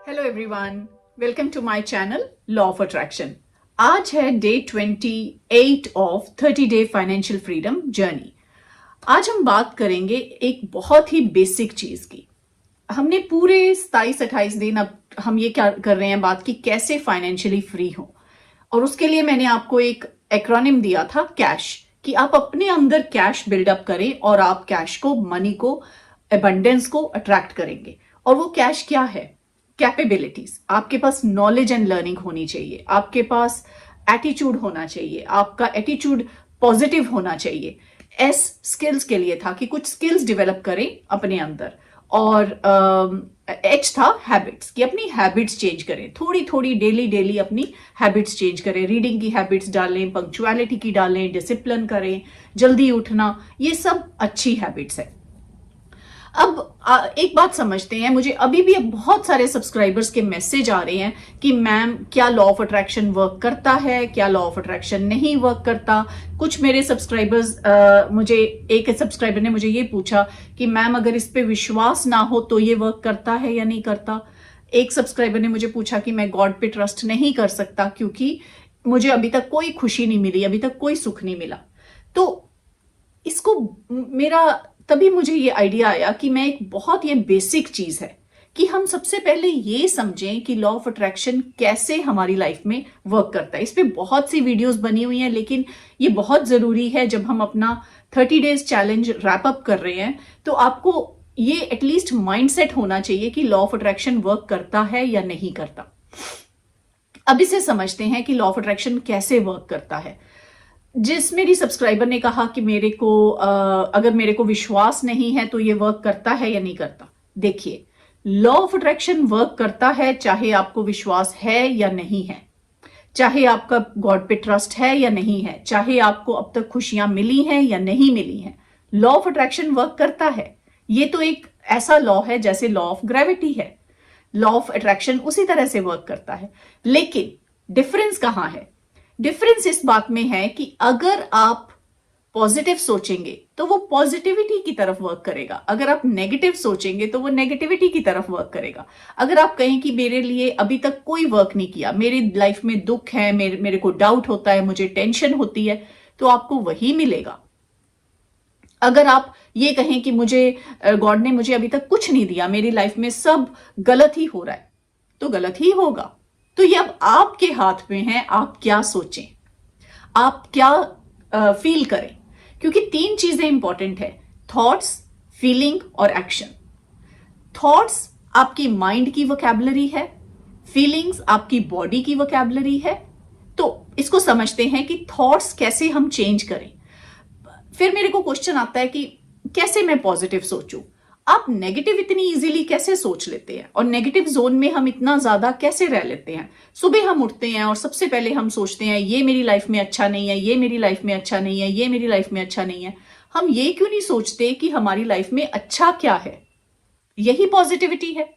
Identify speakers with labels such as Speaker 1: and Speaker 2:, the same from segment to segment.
Speaker 1: Hello everyone, welcome to my channel law of attraction. आज है day 28 of 30 day financial freedom journey. आज हम बात करेंगे एक बहुत ही बेसिक चीज की। हमने पूरे 27-28 दिन अब हम ये क्या कर रहे हैं बात की कैसे फाइनेंशियली फ्री हो, और उसके लिए मैंने आपको एक एक्रोनिम दिया था कैश, कि आप अपने अंदर कैश बिल्डअप करें और आप कैश को, मनी को, एबंडेंस को अट्रैक्ट करेंगे। और वो कैश क्या है? कैपेबिलिटीज। आपके पास नॉलेज एंड लर्निंग होनी चाहिए, आपके पास एटीट्यूड होना चाहिए, आपका एटीट्यूड पॉजिटिव होना चाहिए। एस स्किल्स के लिए था कि कुछ स्किल्स डेवलप करें अपने अंदर, और एच था हैबिट्स, कि अपनी हैबिट्स चेंज करें, थोड़ी थोड़ी डेली डेली अपनी हैबिट्स चेंज करें। रीडिंग की हैबिट्स डालें, पंक्चुअलिटी की डालें, डिसिप्लिन करें, जल्दी उठना, ये सब अच्छी हैबिट्स है। अब एक बात समझते हैं, मुझे अभी भी बहुत सारे सब्सक्राइबर्स के मैसेज आ रहे हैं कि मैम क्या लॉ ऑफ अट्रैक्शन वर्क करता है, क्या लॉ ऑफ अट्रैक्शन नहीं वर्क करता। कुछ मेरे सब्सक्राइबर्स एक सब्सक्राइबर ने मुझे ये पूछा कि मैम अगर इस पे विश्वास ना हो तो ये वर्क करता है या नहीं करता। एक सब्सक्राइबर ने मुझे पूछा कि मैं गॉड पे ट्रस्ट नहीं कर सकता क्योंकि मुझे अभी तक कोई खुशी नहीं मिली, अभी तक कोई सुख नहीं मिला। तो इसको मेरा तभी मुझे ये आइडिया आया कि मैं एक बहुत ये बेसिक चीज है कि हम सबसे पहले ये समझें कि लॉ ऑफ अट्रैक्शन कैसे हमारी लाइफ में वर्क करता है। इस पे बहुत सी वीडियोस बनी हुई हैं, लेकिन ये बहुत जरूरी है जब हम अपना 30 डेज चैलेंज रैप अप कर रहे हैं तो आपको ये एटलीस्ट माइंडसेट होना चाहिए कि लॉ ऑफ अट्रैक्शन वर्क करता है या नहीं करता। अब इसे समझते हैं कि लॉ ऑफ अट्रैक्शन कैसे वर्क करता है। जिस मेरी सब्सक्राइबर ने कहा कि मेरे को अगर मेरे को विश्वास नहीं है तो ये वर्क करता है या नहीं करता। देखिए, लॉ ऑफ अट्रैक्शन वर्क करता है चाहे आपको विश्वास है या नहीं है, चाहे आपका गॉड पे ट्रस्ट है या नहीं है, चाहे आपको अब तक खुशियां मिली हैं या नहीं मिली हैं, लॉ ऑफ अट्रैक्शन वर्क करता है। ये तो एक ऐसा लॉ है जैसे लॉ ऑफ ग्रेविटी है, लॉ ऑफ अट्रैक्शन उसी तरह से वर्क करता है। लेकिन डिफरेंस कहां है? डिफरेंस इस बात में है कि अगर आप पॉजिटिव सोचेंगे तो वो पॉजिटिविटी की तरफ वर्क करेगा, अगर आप नेगेटिव सोचेंगे तो वो नेगेटिविटी की तरफ वर्क करेगा। अगर आप कहें कि मेरे लिए अभी तक कोई वर्क नहीं किया, मेरी लाइफ में दुख है, मेरे को डाउट होता है, मुझे टेंशन होती है, तो आपको वही मिलेगा। अगर आप ये कहें कि मुझे गॉड ने मुझे अभी तक कुछ नहीं दिया, मेरी लाइफ में सब गलत ही हो रहा है, तो गलत ही होगा। तो ये अब आपके हाथ में है, आप क्या सोचें, आप क्या फील करें। क्योंकि 3 चीजें इंपॉर्टेंट है, थॉट्स, फीलिंग और एक्शन। थॉट्स आपकी माइंड की वोकैबुलरी है, फीलिंग्स आपकी बॉडी की वोकैबुलरी है। तो इसको समझते हैं कि थॉट्स कैसे हम चेंज करें। फिर मेरे को क्वेश्चन आता है कि कैसे मैं पॉजिटिव सोचूं। आप नेगेटिव इतनी इजीली कैसे सोच लेते हैं, और नेगेटिव जोन में हम इतना ज्यादा कैसे रह लेते हैं? सुबह हम उठते हैं और सबसे पहले हम सोचते हैं ये मेरी लाइफ में अच्छा नहीं है, ये मेरी लाइफ में अच्छा नहीं है, ये मेरी लाइफ में अच्छा नहीं है। हम ये क्यों नहीं सोचते कि हमारी लाइफ में अच्छा क्या है? यही पॉजिटिविटी है।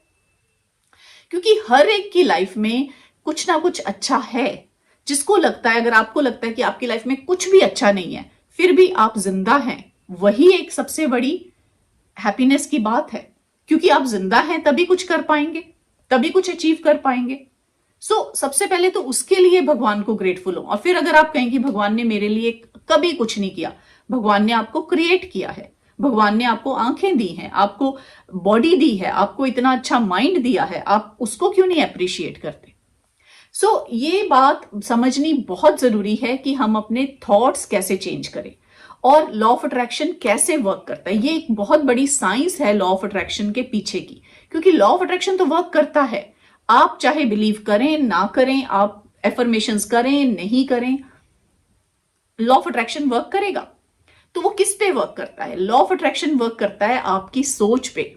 Speaker 1: क्योंकि हर एक की लाइफ में कुछ ना कुछ अच्छा है। जिसको लगता है, अगर आपको लगता है कि आपकी लाइफ में कुछ भी अच्छा नहीं है फिर भी आप जिंदा हैं, वही एक सबसे बड़ी हैप्पीनेस की बात है। क्योंकि आप जिंदा हैं तभी कुछ कर पाएंगे, तभी कुछ अचीव कर पाएंगे। सबसे पहले तो उसके लिए भगवान को ग्रेटफुल हो। और फिर अगर आप कहें कि भगवान ने मेरे लिए कभी कुछ नहीं किया, भगवान ने आपको क्रिएट किया है, भगवान ने आपको आंखें दी हैं, आपको बॉडी दी है, आपको इतना अच्छा माइंड दिया है, आप उसको क्यों नहीं अप्रिशिएट करते? ये बात समझनी बहुत जरूरी है कि हम अपने थॉट्स कैसे चेंज करें और लॉ ऑफ अट्रैक्शन कैसे वर्क करता है। ये एक बहुत बड़ी साइंस है लॉ ऑफ अट्रैक्शन के पीछे की, क्योंकि लॉ ऑफ अट्रैक्शन तो वर्क करता है। आप चाहे बिलीव करें ना करें, आप एफर्मेशंस करें नहीं करें, लॉ ऑफ अट्रैक्शन वर्क करेगा। तो वो किस पे वर्क करता है? लॉ ऑफ अट्रैक्शन वर्क करता है आपकी सोच पे,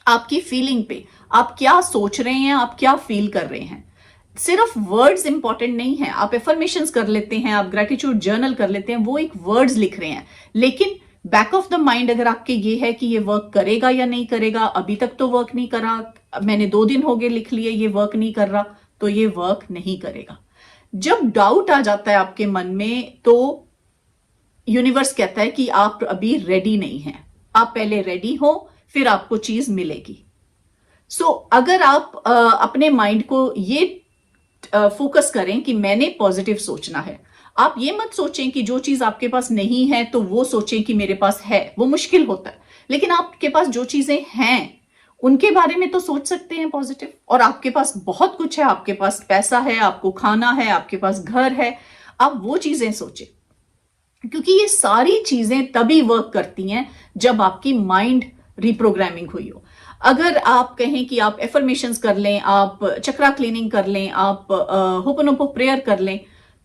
Speaker 1: आपकी फीलिंग पे। आप क्या सोच रहे हैं, आप क्या फील कर रहे हैं। सिर्फ वर्ड्स इंपॉर्टेंट नहीं है। आप एफर्मेशंस कर लेते हैं, आप ग्रेटिट्यूड जर्नल कर लेते हैं, वो एक वर्ड्स लिख रहे हैं, लेकिन बैक ऑफ द माइंड अगर आपके ये है कि ये वर्क करेगा या नहीं करेगा, अभी तक तो वर्क नहीं करा, मैंने 2 दिन हो गए लिख लिए, ये वर्क नहीं कर रहा, तो ये वर्क नहीं करेगा। जब डाउट आ जाता है आपके मन में तो यूनिवर्स कहता है कि आप अभी रेडी नहीं हैं, आप पहले रेडी हो फिर आपको चीज मिलेगी। अगर आप अपने माइंड को ये फोकस करें कि मैंने पॉजिटिव सोचना है, आप ये मत सोचें कि जो चीज आपके पास नहीं है तो वो सोचें कि मेरे पास है, वो मुश्किल होता है। लेकिन आपके पास जो चीजें हैं उनके बारे में तो सोच सकते हैं पॉजिटिव। और आपके पास बहुत कुछ है, आपके पास पैसा है, आपको खाना है, आपके पास घर है, आप वो चीजें सोचें, क्योंकि ये सारी चीजें तभी वर्क करती हैं जब आपकी माइंड रिप्रोग्रामिंग हुई हो। अगर आप कहें कि आप एफर्मेशंस कर लें, आप चक्रा क्लीनिंग कर लें, आप होपोनोपो प्रेयर कर लें,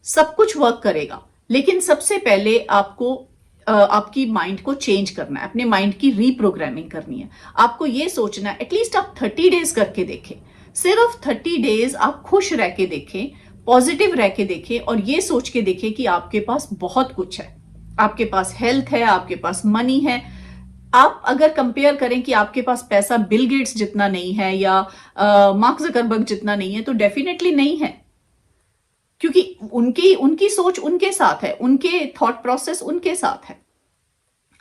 Speaker 1: सब कुछ वर्क करेगा। लेकिन सबसे पहले आपको आपकी माइंड को चेंज करना है, अपने माइंड की रीप्रोग्रामिंग करनी है। आपको ये सोचना है, एटलीस्ट आप 30 डेज करके देखें, सिर्फ 30 डेज आप खुश रह के देखें, पॉजिटिव रह के देखें और ये सोच के देखें कि आपके पास बहुत कुछ है, आपके पास हेल्थ है, आपके पास मनी है। आप अगर कंपेयर करें कि आपके पास पैसा बिल गेट्स जितना नहीं है या मार्क ज़करबर्ग जितना नहीं है, तो डेफिनेटली नहीं है, क्योंकि उनकी सोच उनके साथ है, उनके थॉट प्रोसेस उनके साथ है,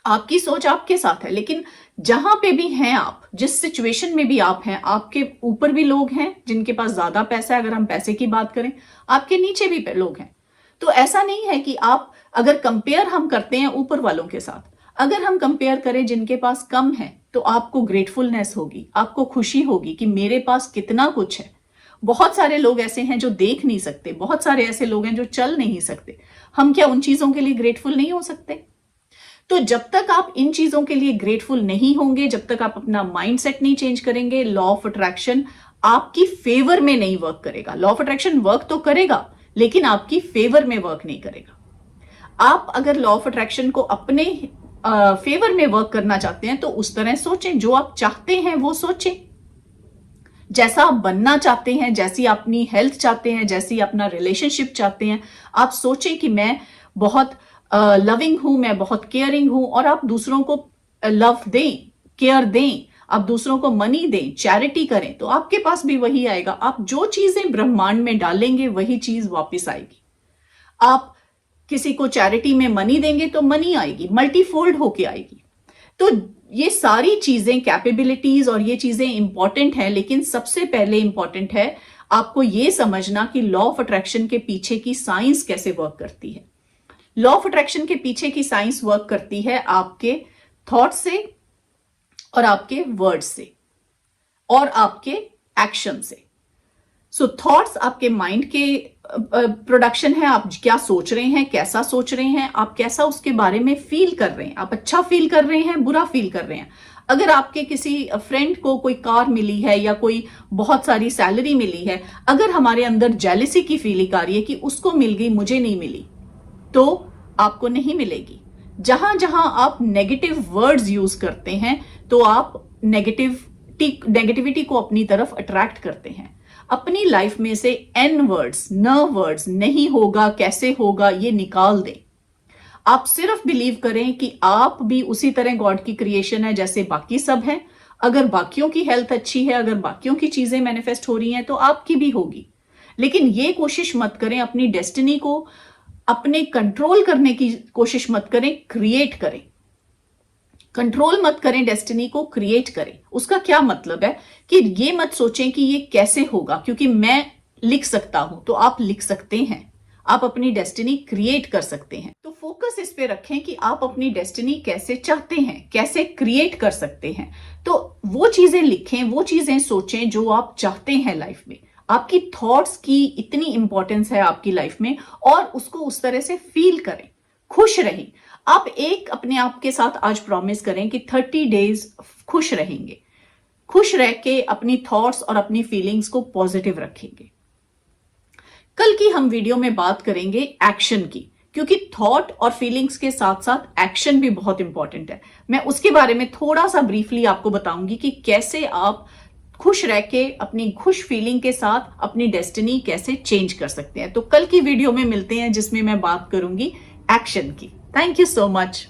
Speaker 1: आपकी सोच आपके साथ है। लेकिन जहां पे भी हैं आप, जिस सिचुएशन में भी आप हैं, आपके ऊपर भी लोग हैं जिनके पास ज्यादा पैसा है, अगर हम पैसे की बात करें, आपके नीचे भी लोग हैं। तो ऐसा नहीं है कि आप, अगर कंपेयर हम करते हैं ऊपर वालों के साथ, अगर हम कंपेयर करें जिनके पास कम है, तो आपको ग्रेटफुलनेस होगी, आपको खुशी होगी कि मेरे पास कितना कुछ है। बहुत सारे लोग ऐसे हैं जो देख नहीं सकते, बहुत सारे ऐसे लोग हैं जो चल नहीं सकते। हम क्या उन चीजों के लिए ग्रेटफुल नहीं हो सकते? तो जब तक आप इन चीजों के लिए ग्रेटफुल नहीं होंगे, जब तक आप अपना माइंडसेट नहीं चेंज करेंगे, लॉ ऑफ अट्रैक्शन आपकी फेवर में नहीं वर्क करेगा। लॉ ऑफ अट्रैक्शन वर्क तो करेगा, लेकिन आपकी फेवर में वर्क नहीं करेगा। आप अगर लॉ ऑफ अट्रैक्शन को अपने फेवर में वर्क करना चाहते हैं तो उस तरह सोचें, जो आप चाहते हैं वो सोचें, जैसा आप बनना चाहते हैं, जैसी अपनी हेल्थ चाहते हैं, जैसी अपना रिलेशनशिप चाहते हैं, आप सोचें कि मैं बहुत लविंग हूं, मैं बहुत केयरिंग हूं, और आप दूसरों को लव दें, केयर दें, आप दूसरों को मनी दें, चैरिटी करें, तो आपके पास भी वही आएगा। आप जो चीजें ब्रह्मांड में डालेंगे वही चीज वापस आएगी। आप किसी को चैरिटी में मनी देंगे तो मनी आएगी, मल्टीफोल्ड होके आएगी। तो ये सारी चीजें, कैपेबिलिटीज और ये चीजें इंपॉर्टेंट है, लेकिन सबसे पहले इंपॉर्टेंट है आपको ये समझना कि लॉ ऑफ अट्रैक्शन के पीछे की साइंस कैसे वर्क करती है। लॉ ऑफ अट्रैक्शन के पीछे की साइंस वर्क करती है आपके थॉट से और आपके वर्ड से और आपके एक्शन से। सो थॉट्स आपके माइंड के प्रोडक्शन है, आप क्या सोच रहे हैं, कैसा सोच रहे हैं, आप कैसा उसके बारे में फील कर रहे हैं, आप अच्छा फील कर रहे हैं, बुरा फील कर रहे हैं। अगर आपके किसी फ्रेंड को कोई कार मिली है या कोई बहुत सारी सैलरी मिली है, अगर हमारे अंदर जेलसी की फीलिंग आ रही है कि उसको मिल गई, मुझे नहीं मिली, तो आपको नहीं मिलेगी। जहां जहां आप नेगेटिव वर्ड्स यूज करते हैं तो आप नेगेटिविटी को अपनी तरफ अट्रैक्ट करते हैं। अपनी लाइफ में से एन वर्ड्स, न वर्ड्स, नहीं होगा, कैसे होगा, ये निकाल दें। आप सिर्फ बिलीव करें कि आप भी उसी तरह गॉड की क्रिएशन है जैसे बाकी सब हैं। अगर बाकियों की हेल्थ अच्छी है, अगर बाकियों की चीजें मैनिफेस्ट हो रही हैं, तो आपकी भी होगी। लेकिन ये कोशिश मत करें, अपनी डेस्टिनी को अपने कंट्रोल करने की कोशिश मत करें, क्रिएट करें। कंट्रोल मत करें, डेस्टिनी को क्रिएट करें। उसका क्या मतलब है कि ये मत सोचें कि ये कैसे होगा, क्योंकि मैं लिख सकता हूं, तो आप लिख सकते हैं, आप अपनी डेस्टिनी क्रिएट कर सकते हैं। तो फोकस इस पे रखें कि आप अपनी डेस्टिनी कैसे चाहते हैं, कैसे क्रिएट कर सकते हैं। तो वो चीजें लिखें, वो चीजें सोचें जो आप चाहते हैं लाइफ में। आपकी थॉट्स की इतनी इंपॉर्टेंस है आपकी लाइफ में, और उसको उस तरह से फील करें, खुश रहें। आप एक अपने आप के साथ आज प्रॉमिस करें कि 30 डेज खुश रहेंगे, खुश रह के अपनी थॉट्स और अपनी फीलिंग्स को पॉजिटिव रखेंगे। कल की हम वीडियो में बात करेंगे एक्शन की, क्योंकि थॉट और फीलिंग्स के साथ साथ एक्शन भी बहुत इंपॉर्टेंट है। मैं उसके बारे में थोड़ा सा ब्रीफली आपको बताऊंगी कि कैसे आप खुश रह के अपनी खुश फीलिंग के साथ अपनी डेस्टिनी कैसे चेंज कर सकते हैं। तो कल की वीडियो में मिलते हैं जिसमें मैं बात करूंगी एक्शन की। Thank you so much.